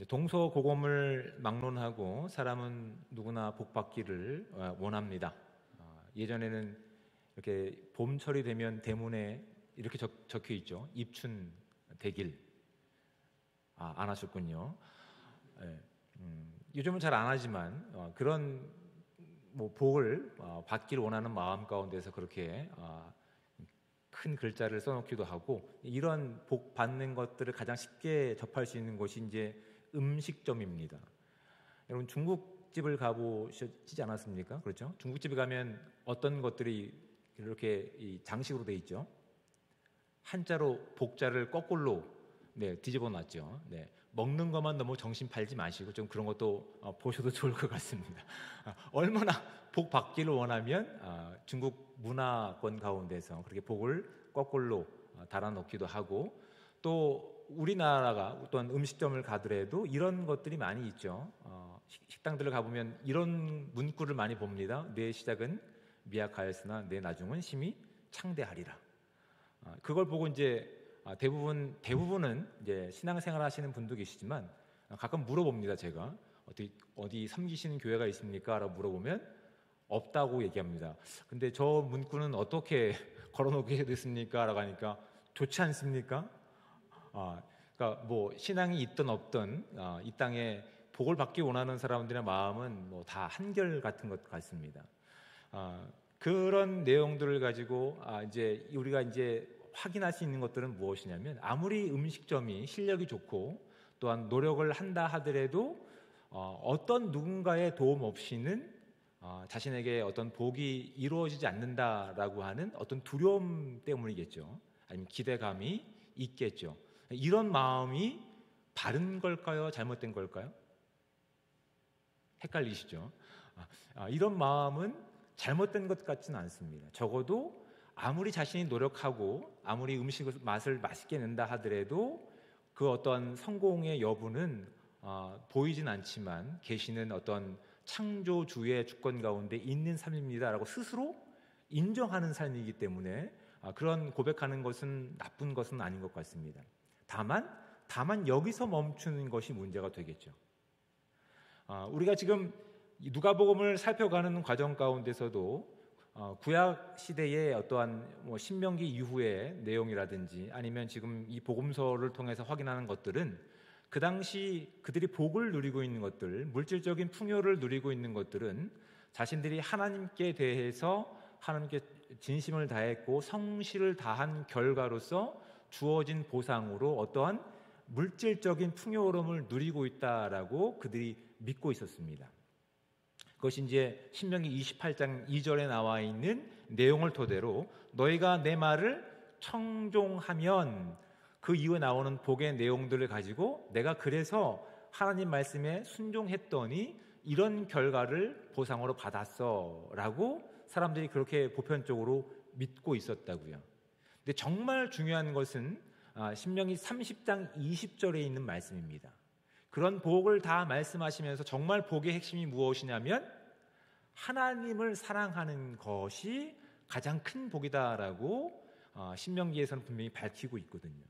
동서고금을 막론하고 사람은 누구나 복받기를 원합니다. 예전에는 이렇게 봄철이 되면 대문에 이렇게 적혀 있죠. 입춘 대길. 안 하셨군요. 네. 요즘은 잘 안 하지만 그런 복을 받기를 원하는 마음 가운데서 그렇게 큰 글자를 써놓기도 하고, 이런 복 받는 것들을 가장 쉽게 접할 수 있는 곳이 이제 음식점입니다. 여러분 중국집을 가보시지 않았습니까? 그렇죠? 중국집에 가면 어떤 것들이 이렇게 장식으로 되어 있죠. 한자로 복자를 거꾸로 뒤집어 놨죠. 먹는 것만 너무 정신 팔지 마시고 좀 그런 것도 보셔도 좋을 것 같습니다. 얼마나 복 받기를 원하면 중국 문화권 가운데서 그렇게 복을 거꾸로 달아놓기도 하고, 또 우리나라가 어떤 음식점을 가더라도 이런 것들이 많이 있죠. 식당들을 가보면 이런 문구를 많이 봅니다. 내 시작은 미약하였으나 내 나중은 심히 창대하리라. 그걸 보고 이제 대부분은 이제 신앙생활 하시는 분도 계시지만 가끔 물어봅니다. 제가 어디 섬기시는 교회가 있습니까? 라고 물어보면 없다고 얘기합니다. 근데 저 문구는 어떻게 걸어놓게 됐습니까? 라고 하니까 좋지 않습니까? 그러니까 뭐 신앙이 있든 없든 이 땅에 복을 받기 원하는 사람들의 마음은 뭐 다 한결 같은 것 같습니다. 그런 내용들을 가지고 이제 우리가 이제 확인할 수 있는 것들은 무엇이냐면, 아무리 음식점이 실력이 좋고 또한 노력을 한다 하더라도 어떤 누군가의 도움 없이는 자신에게 어떤 복이 이루어지지 않는다라고 하는 어떤 두려움 때문이겠죠. 아니면 기대감이 있겠죠. 이런 마음이 바른 걸까요? 잘못된 걸까요? 헷갈리시죠? 이런 마음은 잘못된 것 같지는 않습니다. 적어도 아무리 자신이 노력하고 아무리 음식 맛을 맛있게 낸다 하더라도 그 어떤 성공의 여부는 보이진 않지만 계시는 어떤 창조주의 주권 가운데 있는 삶입니다라고 스스로 인정하는 삶이기 때문에 그런 고백하는 것은 나쁜 것은 아닌 것 같습니다. 다만 여기서 멈추는 것이 문제가 되겠죠. 우리가 지금 누가복음을 살펴가는 과정 가운데서도 구약 시대의 어떠한 신명기 이후의 내용이라든지 아니면 지금 이 복음서를 통해서 확인하는 것들은 그 당시 그들이 복을 누리고 있는 것들, 물질적인 풍요를 누리고 있는 것들은 자신들이 하나님께 대해서 하나님께 진심을 다했고 성실을 다한 결과로서 주어진 보상으로 어떠한 물질적인 풍요로움을 누리고 있다라고 그들이 믿고 있었습니다. 그것이 이제 신명기 28장 2절에 나와 있는 내용을 토대로 너희가 내 말을 청종하면, 그 이후에 나오는 복의 내용들을 가지고 내가 그래서 하나님 말씀에 순종했더니 이런 결과를 보상으로 받았어 라고 사람들이 그렇게 보편적으로 믿고 있었다고요. 근데 정말 중요한 것은 신명기 30장 20절에 있는 말씀입니다. 그런 복을 다 말씀하시면서 정말 복의 핵심이 무엇이냐면 하나님을 사랑하는 것이 가장 큰 복이다라고 신명기에서는 분명히 밝히고 있거든요.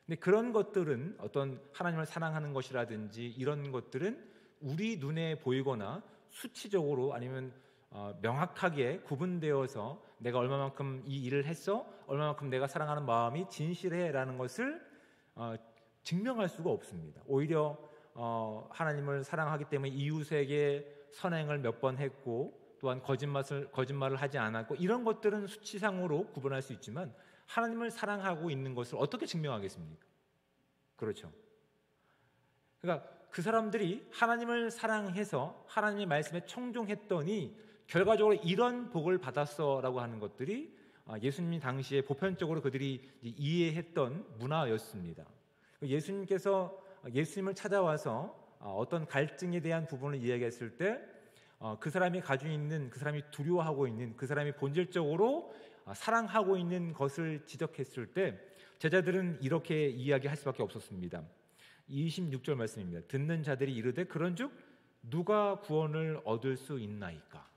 근데 그런 것들은 어떤 하나님을 사랑하는 것이라든지 이런 것들은 우리 눈에 보이거나 수치적으로 아니면 명확하게 구분되어서 내가 얼마만큼 이 일을 했어? 얼마만큼 내가 사랑하는 마음이 진실해? 라는 것을 증명할 수가 없습니다. 오히려 하나님을 사랑하기 때문에 이웃에게 선행을 몇 번 했고 또한 거짓말을 하지 않았고 이런 것들은 수치상으로 구분할 수 있지만 하나님을 사랑하고 있는 것을 어떻게 증명하겠습니까? 그렇죠. 그러니까 그 사람들이 하나님을 사랑해서 하나님의 말씀에 청종했더니 결과적으로 이런 복을 받았어라고 하는 것들이 예수님 당시에 보편적으로 그들이 이해했던 문화였습니다. 예수님께서 예수님을 찾아와서 어떤 갈증에 대한 부분을 이야기했을 때 그 사람이 가지고 있는, 그 사람이 두려워하고 있는, 그 사람이 본질적으로 사랑하고 있는 것을 지적했을 때 제자들은 이렇게 이야기할 수밖에 없었습니다. 26절 말씀입니다. 듣는 자들이 이르되 그런즉 누가 구원을 얻을 수 있나이까?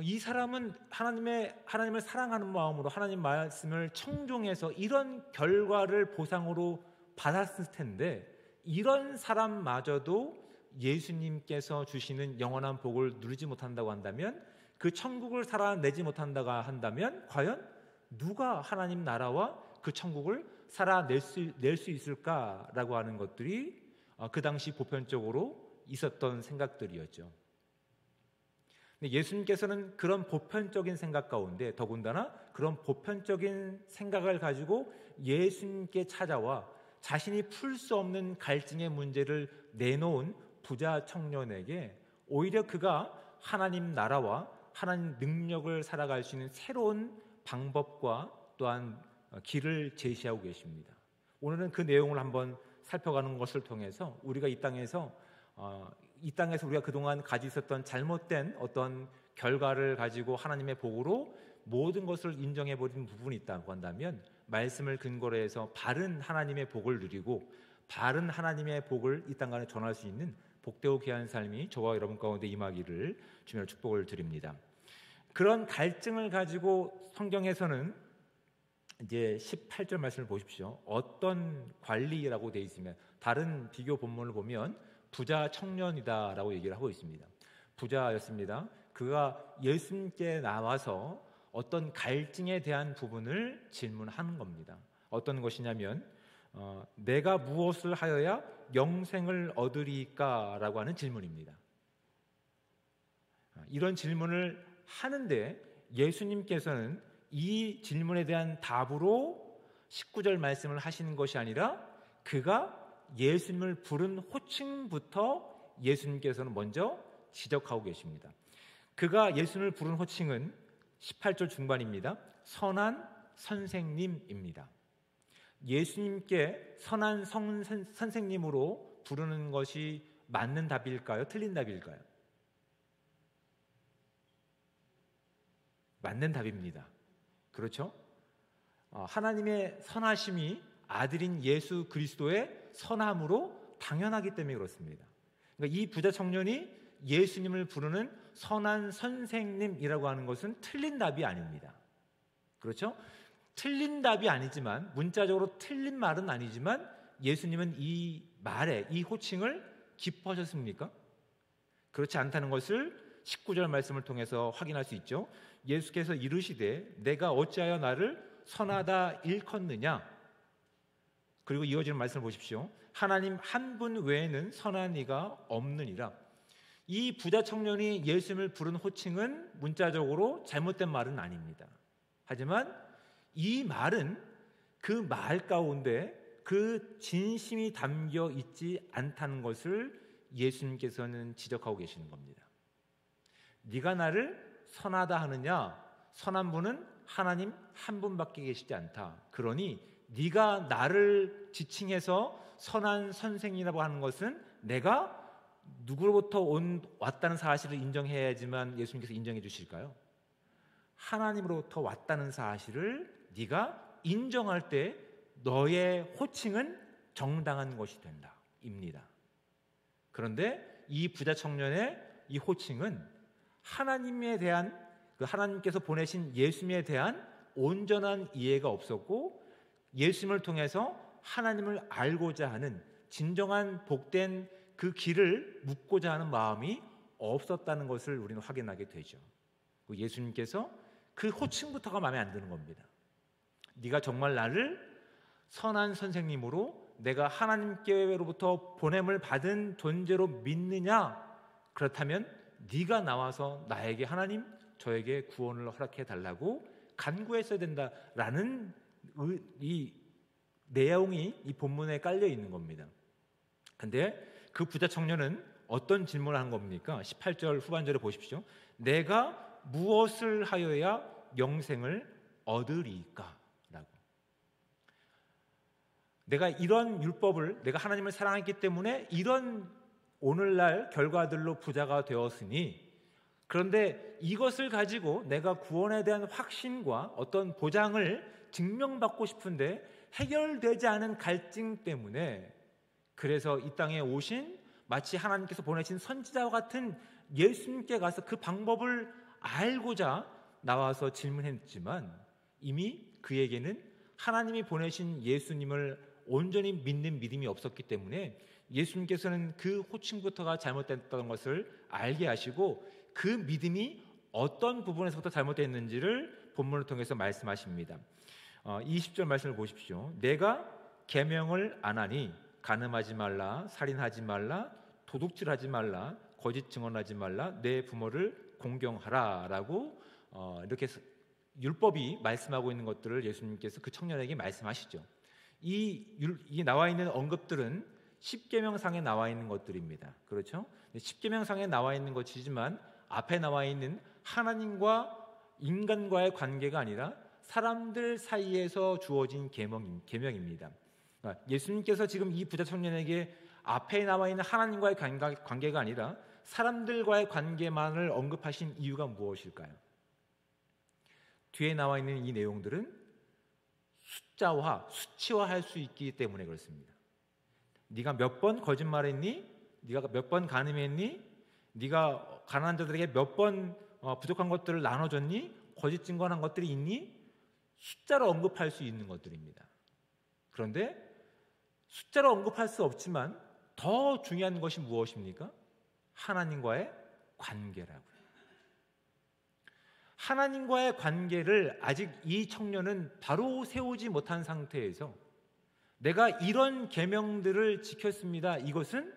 이 사람은 하나님을 사랑하는 마음으로 하나님 말씀을 청종해서 이런 결과를 보상으로 받았을 텐데 이런 사람마저도 예수님께서 주시는 영원한 복을 누리지 못한다고 한다면, 그 천국을 살아내지 못한다고 한다면 과연 누가 하나님 나라와 그 천국을 살아낼 수 있을까라고 하는 것들이 그 당시 보편적으로 있었던 생각들이었죠. 근데 예수님께서는 그런 보편적인 생각 가운데 더군다나 그런 보편적인 생각을 가지고 예수님께 찾아와 자신이 풀 수 없는 갈증의 문제를 내놓은 부자 청년에게 오히려 그가 하나님 나라와 하나님 능력을 살아갈 수 있는 새로운 방법과 또한 길을 제시하고 계십니다. 오늘은 그 내용을 한번 살펴가는 것을 통해서 우리가 이 땅에서 우리가 그동안 가지고 있었던 잘못된 어떤 결과를 가지고 하나님의 복으로 모든 것을 인정해버린 부분이 있다고 한다면, 말씀을 근거로 해서 바른 하나님의 복을 누리고 바른 하나님의 복을 이 땅 안에 전할 수 있는 복되고 귀한 삶이 저와 여러분 가운데 임하기를 주님의 축복을 드립니다. 그런 갈증을 가지고 성경에서는 이제 18절 말씀을 보십시오. 어떤 관리라고 되어 있으면, 다른 비교 본문을 보면 부자 청년이다라고 얘기를 하고 있습니다. 부자였습니다. 그가 예수님께 나와서 어떤 갈증에 대한 부분을 질문하는 겁니다. 어떤 것이냐면 내가 무엇을 하여야 영생을 얻으리까? 라고 하는 질문입니다. 이런 질문을 하는데 예수님께서는 이 질문에 대한 답으로 19절 말씀을 하시는 것이 아니라 그가 예수님을 부른 호칭부터 예수님께서는 먼저 지적하고 계십니다. 그가 예수님을 부른 호칭은 18절 중반입니다. 선한 선생님입니다. 예수님께 선한 선생님으로 부르는 것이 맞는 답일까요? 틀린 답일까요? 맞는 답입니다. 그렇죠? 하나님의 선하심이 아들인 예수 그리스도의 선함으로 당연하기 때문에 그렇습니다. 그러니까 이 부자 청년이 예수님을 부르는 선한 선생님이라고 하는 것은 틀린 답이 아닙니다. 그렇죠? 틀린 답이 아니지만, 문자적으로 틀린 말은 아니지만 예수님은 이 말에, 이 호칭을 기뻐하셨습니까? 그렇지 않다는 것을 19절 말씀을 통해서 확인할 수 있죠. 예수께서 이르시되 내가 어찌하여 나를 선하다 일컫느냐? 그리고 이어지는 말씀을 보십시오. 하나님 한 분 외에는 선한 이가 없느니라. 이 부자 청년이 예수님을 부른 호칭은 문자적으로 잘못된 말은 아닙니다. 하지만 이 말은 그 말 가운데 그 진심이 담겨 있지 않다는 것을 예수님께서는 지적하고 계시는 겁니다. 네가 나를 선하다 하느냐? 선한 분은 하나님 한 분밖에 계시지 않다. 그러니 네가 나를 지칭해서 선한 선생이라고 하는 것은 내가 누구로부터 왔다는 사실을 인정해야지만 예수님께서 인정해 주실까요? 하나님으로부터 왔다는 사실을 네가 인정할 때 너의 호칭은 정당한 것이 된다 입니다. 그런데 이 부자 청년의 이 호칭은 하나님에 대한, 그 하나님께서 보내신 예수님에 대한 온전한 이해가 없었고, 예수님을 통해서 하나님을 알고자 하는 진정한 복된 그 길을 묻고자 하는 마음이 없었다는 것을 우리는 확인하게 되죠. 예수님께서 그 호칭부터가 마음에 안 드는 겁니다. 네가 정말 나를 선한 선생님으로 내가 하나님께로부터 보냄을 받은 존재로 믿느냐? 그렇다면 네가 나와서 나에게 하나님 저에게 구원을 허락해 달라고 간구했어야 된다라는 이 내용이 이 본문에 깔려 있는 겁니다. 근데 그 부자 청년은 어떤 질문을 한 겁니까? 18절 후반절에 보십시오. 내가 무엇을 하여야 영생을 얻으리까? 라고. 내가 이런 율법을, 내가 하나님을 사랑했기 때문에 이런 오늘날 결과들로 부자가 되었으니, 그런데 이것을 가지고 내가 구원에 대한 확신과 어떤 보장을 증명받고 싶은데 해결되지 않은 갈증 때문에, 그래서 이 땅에 오신 마치 하나님께서 보내신 선지자와 같은 예수님께 가서 그 방법을 알고자 나와서 질문했지만 이미 그에게는 하나님이 보내신 예수님을 온전히 믿는 믿음이 없었기 때문에 예수님께서는 그 호칭부터가 잘못됐던 것을 알게 하시고 그 믿음이 어떤 부분에서부터 잘못됐는지를 본문을 통해서 말씀하십니다. 20절 말씀을 보십시오. 내가 계명을 안 하니 간음하지 말라, 살인하지 말라, 도둑질하지 말라, 거짓 증언하지 말라, 내 부모를 공경하라라고 이렇게 율법이 말씀하고 있는 것들을 예수님께서 그 청년에게 말씀하시죠. 이 나와 있는 언급들은 십계명상에 나와 있는 것들입니다. 그렇죠? 십계명상에 나와 있는 것이지만 앞에 나와 있는 하나님과 인간과의 관계가 아니라 사람들 사이에서 주어진 계명입니다. 예수님께서 지금 이 부자 청년에게 앞에 나와 있는 하나님과의 관계가 아니라 사람들과의 관계만을 언급하신 이유가 무엇일까요? 뒤에 나와 있는 이 내용들은 수치화할 수 있기 때문에 그렇습니다. 네가 몇 번 거짓말했니? 네가 몇 번 간음했니? 네가 가난한 자들에게 몇 번 부족한 것들을 나눠줬니? 거짓 증거한 것들이 있니? 숫자로 언급할 수 있는 것들입니다. 그런데 숫자로 언급할 수 없지만 더 중요한 것이 무엇입니까? 하나님과의 관계라고요. 하나님과의 관계를 아직 이 청년은 바로 세우지 못한 상태에서 내가 이런 계명들을 지켰습니다. 이것은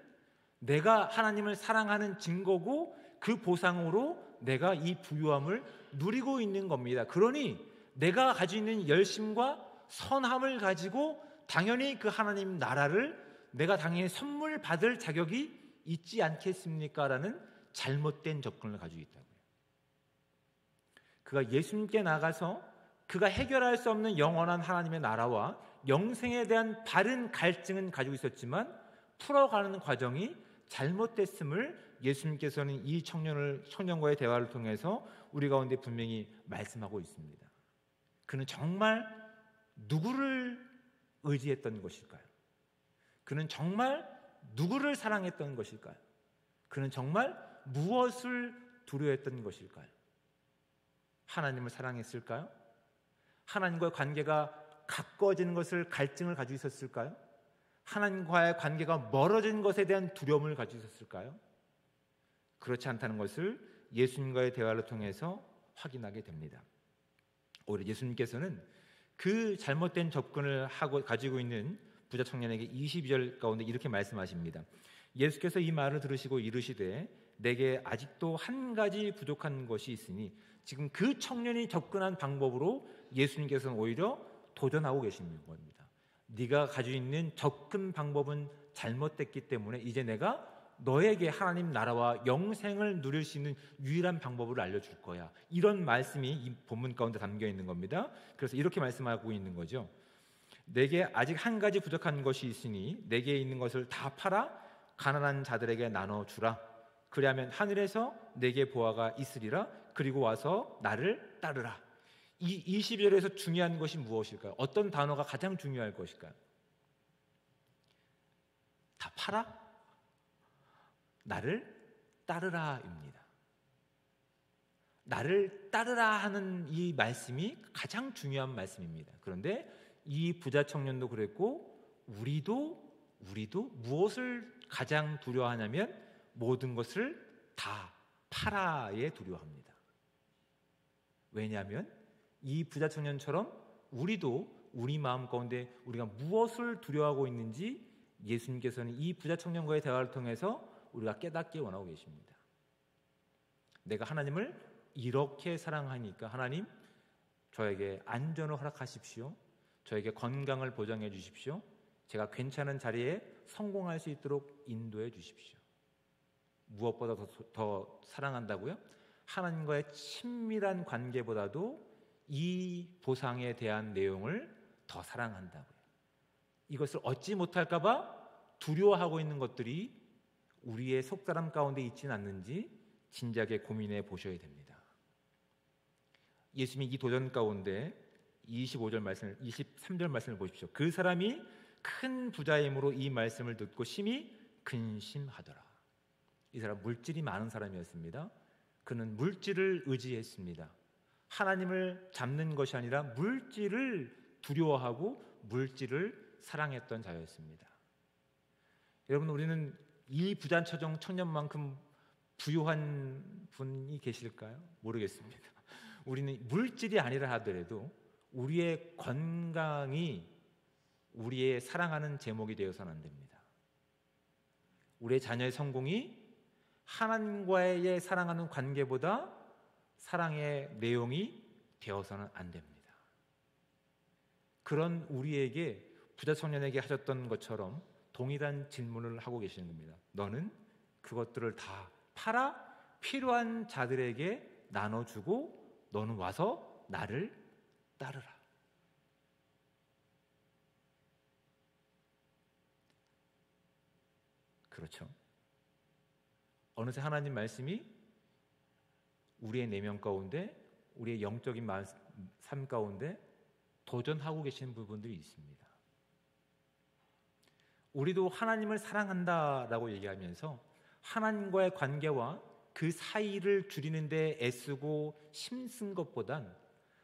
내가 하나님을 사랑하는 증거고 그 보상으로 내가 이 부유함을 누리고 있는 겁니다. 그러니 내가 가지고 있는 열심과 선함을 가지고 당연히 그 하나님 나라를 내가 당연히 선물 받을 자격이 있지 않겠습니까? 라는 잘못된 접근을 가지고 있다고요. 그가 예수님께 나가서 그가 해결할 수 없는 영원한 하나님의 나라와 영생에 대한 바른 갈증은 가지고 있었지만 풀어가는 과정이 잘못됐음을 예수님께서는 이 청년과의 대화를 통해서 우리 가운데 분명히 말씀하고 있습니다. 그는 정말 누구를 의지했던 것일까요? 그는 정말 누구를 사랑했던 것일까요? 그는 정말 무엇을 두려워했던 것일까요? 하나님을 사랑했을까요? 하나님과의 관계가 가까워지는 것을 갈증을 가지고 있었을까요? 하나님과의 관계가 멀어진 것에 대한 두려움을 가지고 있었을까요? 그렇지 않다는 것을 예수님과의 대화를 통해서 확인하게 됩니다. 오히려 예수님께서는 그 잘못된 접근을 가지고 있는 부자 청년에게 22절 가운데 이렇게 말씀하십니다. 예수께서 이 말을 들으시고 이르시되 내게 아직도 한 가지 부족한 것이 있으니, 지금 그 청년이 접근한 방법으로 예수님께서는 오히려 도전하고 계시는 겁니다. 네가 가지고 있는 접근 방법은 잘못됐기 때문에 이제 내가 너에게 하나님 나라와 영생을 누릴 수 있는 유일한 방법을 알려줄 거야. 이런 말씀이 이 본문 가운데 담겨 있는 겁니다. 그래서 이렇게 말씀하고 있는 거죠. 내게 아직 한 가지 부족한 것이 있으니 내게 있는 것을 다 팔아 가난한 자들에게 나눠주라. 그리하면 하늘에서 내게 보화가 있으리라. 그리고 와서 나를 따르라. 이 22절에서 중요한 것이 무엇일까요? 어떤 단어가 가장 중요할 것일까요? 다 팔아? 나를 따르라입니다. 나를 따르라 하는 이 말씀이 가장 중요한 말씀입니다. 그런데 이 부자 청년도 그랬고 우리도 무엇을 가장 두려워하냐면 모든 것을 다 팔아에 두려워합니다. 왜냐하면 이 부자 청년처럼 우리도 우리 마음 가운데 우리가 무엇을 두려워하고 있는지 예수님께서는 이 부자 청년과의 대화를 통해서 우리가 깨닫기 원하고 계십니다. 내가 하나님을 이렇게 사랑하니까 하나님 저에게 안전을 허락하십시오. 저에게 건강을 보장해 주십시오. 제가 괜찮은 자리에 성공할 수 있도록 인도해 주십시오. 무엇보다 더 사랑한다고요? 하나님과의 친밀한 관계보다도 이 보상에 대한 내용을 더 사랑한다고요. 이것을 얻지 못할까 봐 두려워하고 있는 것들이 우리의 속사람 가운데 있지는 않는지 진지하게 고민해 보셔야 됩니다. 예수님이 이 도전 가운데 23절 말씀을 보십시오. 그 사람이 큰 부자임으로 이 말씀을 듣고 심히 근심하더라. 이 사람 물질이 많은 사람이었습니다. 그는 물질을 의지했습니다. 하나님을 잡는 것이 아니라 물질을 두려워하고 물질을 사랑했던 자였습니다. 여러분, 우리는 이 부자처정 청년만큼 부유한 분이 계실까요? 모르겠습니다. 우리는 물질이 아니라 하더라도 우리의 건강이 우리의 사랑하는 제목이 되어서는 안 됩니다. 우리의 자녀의 성공이 하나님과의 사랑하는 관계보다 사랑의 내용이 되어서는 안 됩니다. 그런 우리에게, 부자 청년에게 하셨던 것처럼 동일한 질문을 하고 계시는 겁니다. 너는 그것들을 다 팔아 필요한 자들에게 나눠주고 너는 와서 나를 따르라. 그렇죠. 어느새 하나님 말씀이 우리의 내면 가운데, 우리의 영적인 삶 가운데 도전하고 계시는 부분들이 있습니다. 우리도 하나님을 사랑한다라고 얘기하면서 하나님과의 관계와 그 사이를 줄이는 데 애쓰고 힘쓴 것보단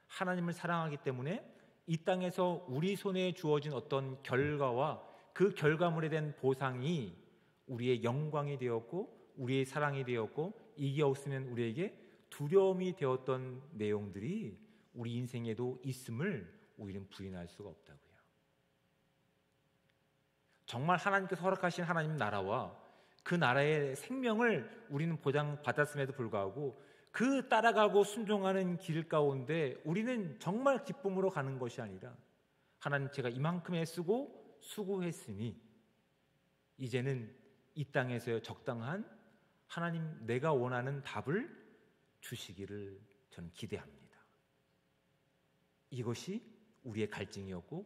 하나님을 사랑하기 때문에 이 땅에서 우리 손에 주어진 어떤 결과와 그 결과물에 대한 보상이 우리의 영광이 되었고 우리의 사랑이 되었고, 이게 없으면 우리에게 두려움이 되었던 내용들이 우리 인생에도 있음을 우리는 부인할 수가 없다고요. 정말 하나님께서 허락하신 하나님 나라와 그 나라의 생명을 우리는 보장받았음에도 불구하고 그 따라가고 순종하는 길 가운데 우리는 정말 기쁨으로 가는 것이 아니라, 하나님, 제가 이만큼 애쓰고 수고했으니 이제는 이 땅에서의 적당한 하나님, 내가 원하는 답을 주시기를 저는 기대합니다. 이것이 우리의 갈증이었고,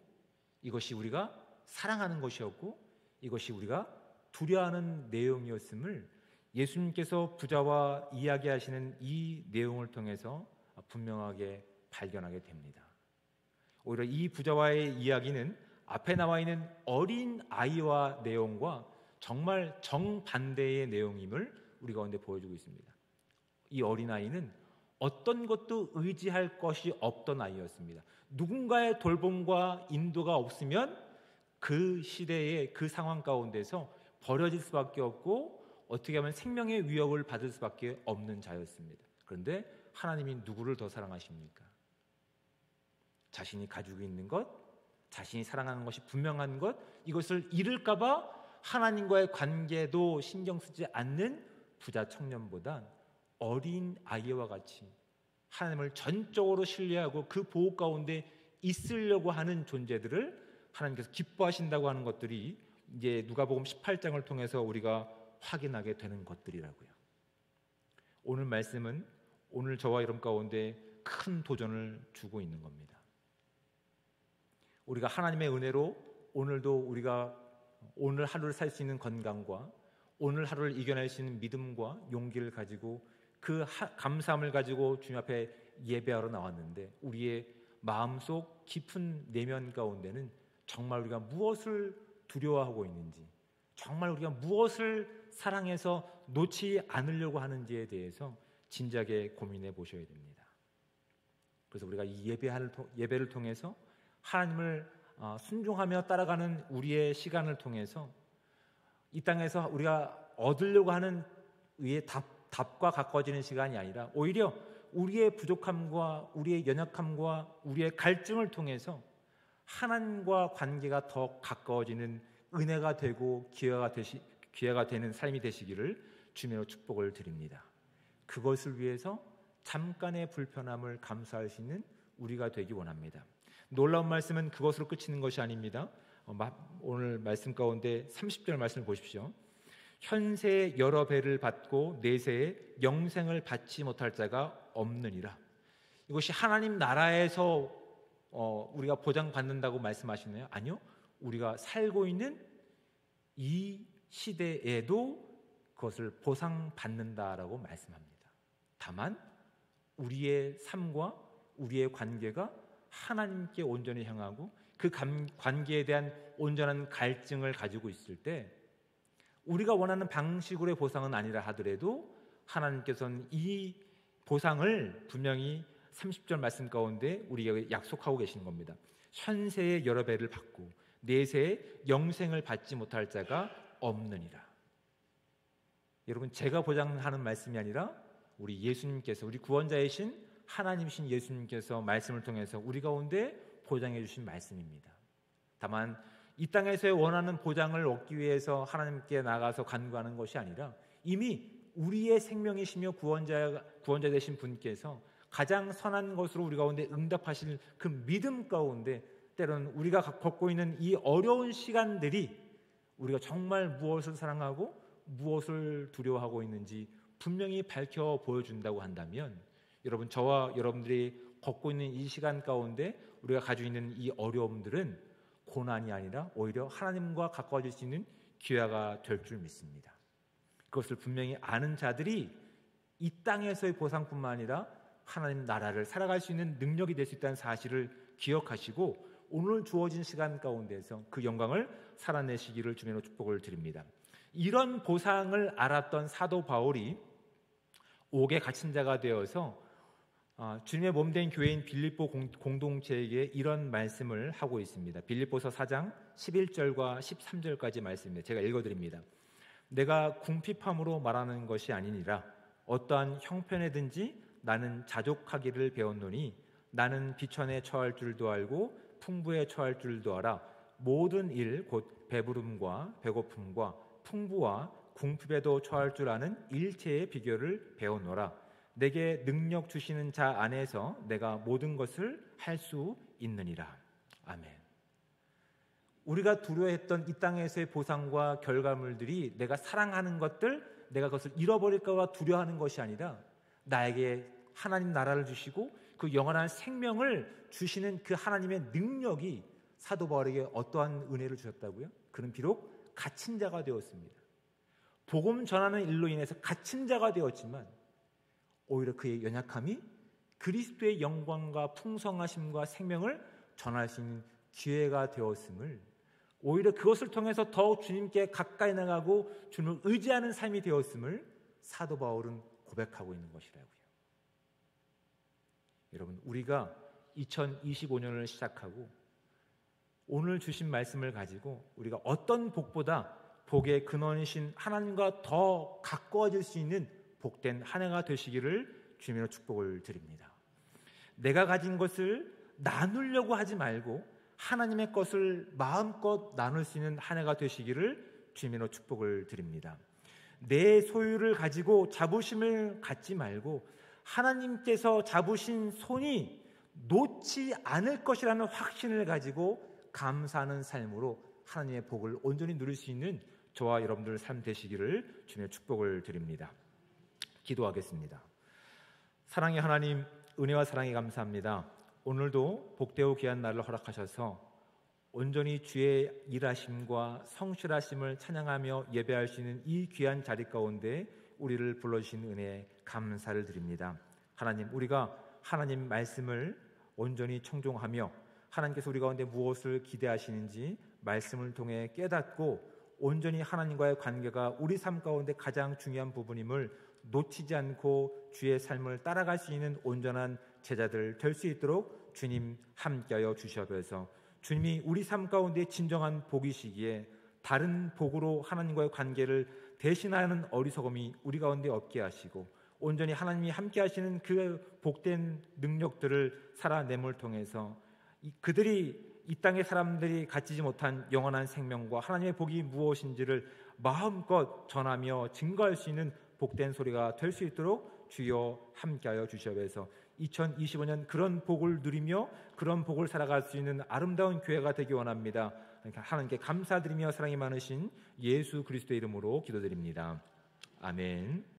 이것이 우리가 사랑하는 것이었고, 이것이 우리가 두려워하는 내용이었음을 예수님께서 부자와 이야기하시는 이 내용을 통해서 분명하게 발견하게 됩니다. 오히려 이 부자와의 이야기는 앞에 나와 있는 어린 아이와 내용과 정말 정반대의 내용임을 우리 가운데 보여주고 있습니다. 이 어린아이는 어떤 것도 의지할 것이 없던 아이였습니다. 누군가의 돌봄과 인도가 없으면 그 시대의 그 상황 가운데서 버려질 수밖에 없고 어떻게 하면 생명의 위협을 받을 수밖에 없는 자였습니다. 그런데 하나님이 누구를 더 사랑하십니까? 자신이 가지고 있는 것, 자신이 사랑하는 것이 분명한 것, 이것을 잃을까 봐 하나님과의 관계도 신경 쓰지 않는 부자 청년보다 어린 아이와 같이 하나님을 전적으로 신뢰하고 그 보호 가운데 있으려고 하는 존재들을 하나님께서 기뻐하신다고 하는 것들이 이제 누가복음 18장을 통해서 우리가 확인하게 되는 것들이라고요. 오늘 말씀은 오늘 저와 여러분 가운데 큰 도전을 주고 있는 겁니다. 우리가 하나님의 은혜로 오늘도 우리가 오늘 하루를 살 수 있는 건강과 오늘 하루를 이겨낼 수 있는 믿음과 용기를 가지고 그 감사함을 가지고 주님 앞에 예배하러 나왔는데, 우리의 마음속 깊은 내면 가운데는 정말 우리가 무엇을 두려워하고 있는지, 정말 우리가 무엇을 사랑해서 놓지 않으려고 하는지에 대해서 진지하게 고민해 보셔야 됩니다. 그래서 우리가 이 예배를 통해서 하나님을 순종하며 따라가는 우리의 시간을 통해서 이 땅에서 우리가 얻으려고 하는 의의 답과 가까워지는 시간이 아니라 오히려 우리의 부족함과 우리의 연약함과 우리의 갈증을 통해서 하나님과 관계가 더 가까워지는 은혜가 되고 기회가 되는 삶이 되시기를 주님으로 축복을 드립니다. 그것을 위해서 잠깐의 불편함을 감수할 수 있는 우리가 되기 원합니다. 놀라운 말씀은 그것으로 그치는 것이 아닙니다. 오늘 말씀 가운데 30절 말씀을 보십시오. 현세의 여러 배를 받고 내세에 영생을 받지 못할 자가 없느니라. 이것이 하나님 나라에서 우리가 보장받는다고 말씀하시나요? 아니요. 우리가 살고 있는 이 시대에도 그것을 보상받는다라고 말씀합니다. 다만 우리의 삶과 우리의 관계가 하나님께 온전히 향하고 그 관계에 대한 온전한 갈증을 가지고 있을 때 우리가 원하는 방식으로의 보상은 아니라 하더라도 하나님께서는 이 보상을 분명히 30절 말씀 가운데 우리에게 약속하고 계시는 겁니다. 현세의 여러 배를 받고 내세 영생을 받지 못할 자가 없느니라. 여러분, 제가 보장하는 말씀이 아니라 우리 예수님께서, 우리 구원자이신 하나님이신 예수님께서 말씀을 통해서 우리 가운데 보장해 주신 말씀입니다. 다만 이 땅에서의 원하는 보장을 얻기 위해서 하나님께 나가서 간구하는 것이 아니라 이미 우리의 생명이시며 구원자 되신 분께서 가장 선한 것으로 우리 가운데 응답하실 그 믿음 가운데 때로는 우리가 겪고 있는 이 어려운 시간들이 우리가 정말 무엇을 사랑하고 무엇을 두려워하고 있는지 분명히 밝혀 보여준다고 한다면, 여러분, 저와 여러분들이 겪고 있는 이 시간 가운데 우리가 가지고 있는 이 어려움들은 고난이 아니라 오히려 하나님과 가까워질 수 있는 기회가 될 줄 믿습니다. 그것을 분명히 아는 자들이 이 땅에서의 보상뿐만 아니라 하나님 나라를 살아갈 수 있는 능력이 될 수 있다는 사실을 기억하시고 오늘 주어진 시간 가운데서 그 영광을 살아내시기를 주님으로 축복을 드립니다. 이런 보상을 알았던 사도 바울이 옥에 갇힌 자가 되어서 주님의 몸된 교회인 빌립보 공동체에게 이런 말씀을 하고 있습니다. 빌립보서 4장 11절과 13절까지 말씀입니다. 제가 읽어드립니다. 내가 궁핍함으로 말하는 것이 아니니라. 어떠한 형편에든지 나는 자족하기를 배웠노니 나는 비천에 처할 줄도 알고 풍부에 처할 줄도 알아. 모든 일 곧 배부름과 배고픔과 풍부와 궁핍에도 처할 줄 아는 일체의 비결을 배웠노라. 내게 능력 주시는 자 안에서 내가 모든 것을 할 수 있느니라. 아멘. 우리가 두려워했던 이 땅에서의 보상과 결과물들이 내가 사랑하는 것들, 내가 그것을 잃어버릴까 봐 두려워하는 것이 아니라 나에게 하나님 나라를 주시고 그 영원한 생명을 주시는 그 하나님의 능력이 사도 바울에게 어떠한 은혜를 주셨다고요? 그는 비록 갇힌 자가 되었습니다. 복음 전하는 일로 인해서 갇힌 자가 되었지만 오히려 그의 연약함이 그리스도의 영광과 풍성하심과 생명을 전할 수 있는 기회가 되었음을, 오히려 그것을 통해서 더욱 주님께 가까이 나가고 주님을 의지하는 삶이 되었음을 사도 바울은 고백하고 있는 것이라고요. 여러분, 우리가 2025년을 시작하고 오늘 주신 말씀을 가지고 우리가 어떤 복보다 복의 근원이신 하나님과 더 가까워질 수 있는 복된 한 해가 되시기를 주님으로 축복을 드립니다. 내가 가진 것을 나누려고 하지 말고 하나님의 것을 마음껏 나눌 수 있는 한 해가 되시기를 주님으로 축복을 드립니다. 내 소유를 가지고 자부심을 갖지 말고 하나님께서 잡으신 손이 놓지 않을 것이라는 확신을 가지고 감사하는 삶으로 하나님의 복을 온전히 누릴 수 있는 저와 여러분들 삶 되시기를 주님의 축복을 드립니다. 기도하겠습니다. 사랑의 하나님, 은혜와 사랑에 감사합니다. 오늘도 복되고 귀한 날을 허락하셔서 온전히 주의 일하심과 성실하심을 찬양하며 예배할 수 있는 이 귀한 자리 가운데 우리를 불러주신 은혜에 감사를 드립니다. 하나님, 우리가 하나님 말씀을 온전히 청종하며 하나님께서 우리 가운데 무엇을 기대하시는지 말씀을 통해 깨닫고 온전히 하나님과의 관계가 우리 삶 가운데 가장 중요한 부분임을 놓치지 않고 주의 삶을 따라갈 수 있는 온전한 제자들 될 수 있도록 주님 함께하여 주시옵소서. 주님이 우리 삶 가운데 진정한 복이시기에 다른 복으로 하나님과의 관계를 대신하는 어리석음이 우리 가운데 없게 하시고 온전히 하나님이 함께 하시는 그 복된 능력들을 살아냄을 통해서 그들이 이 땅의 사람들이 갖지 못한 영원한 생명과 하나님의 복이 무엇인지를 마음껏 전하며 증거할 수 있는 복된 소리가 될 수 있도록 주여 함께하여 주시옵소서. 2025년 그런 복을 누리며 그런 복을 살아갈 수 있는 아름다운 교회가 되기 원합니다. 하나님께 감사드리며 사랑이 많으신 예수 그리스도의 이름으로 기도드립니다. 아멘.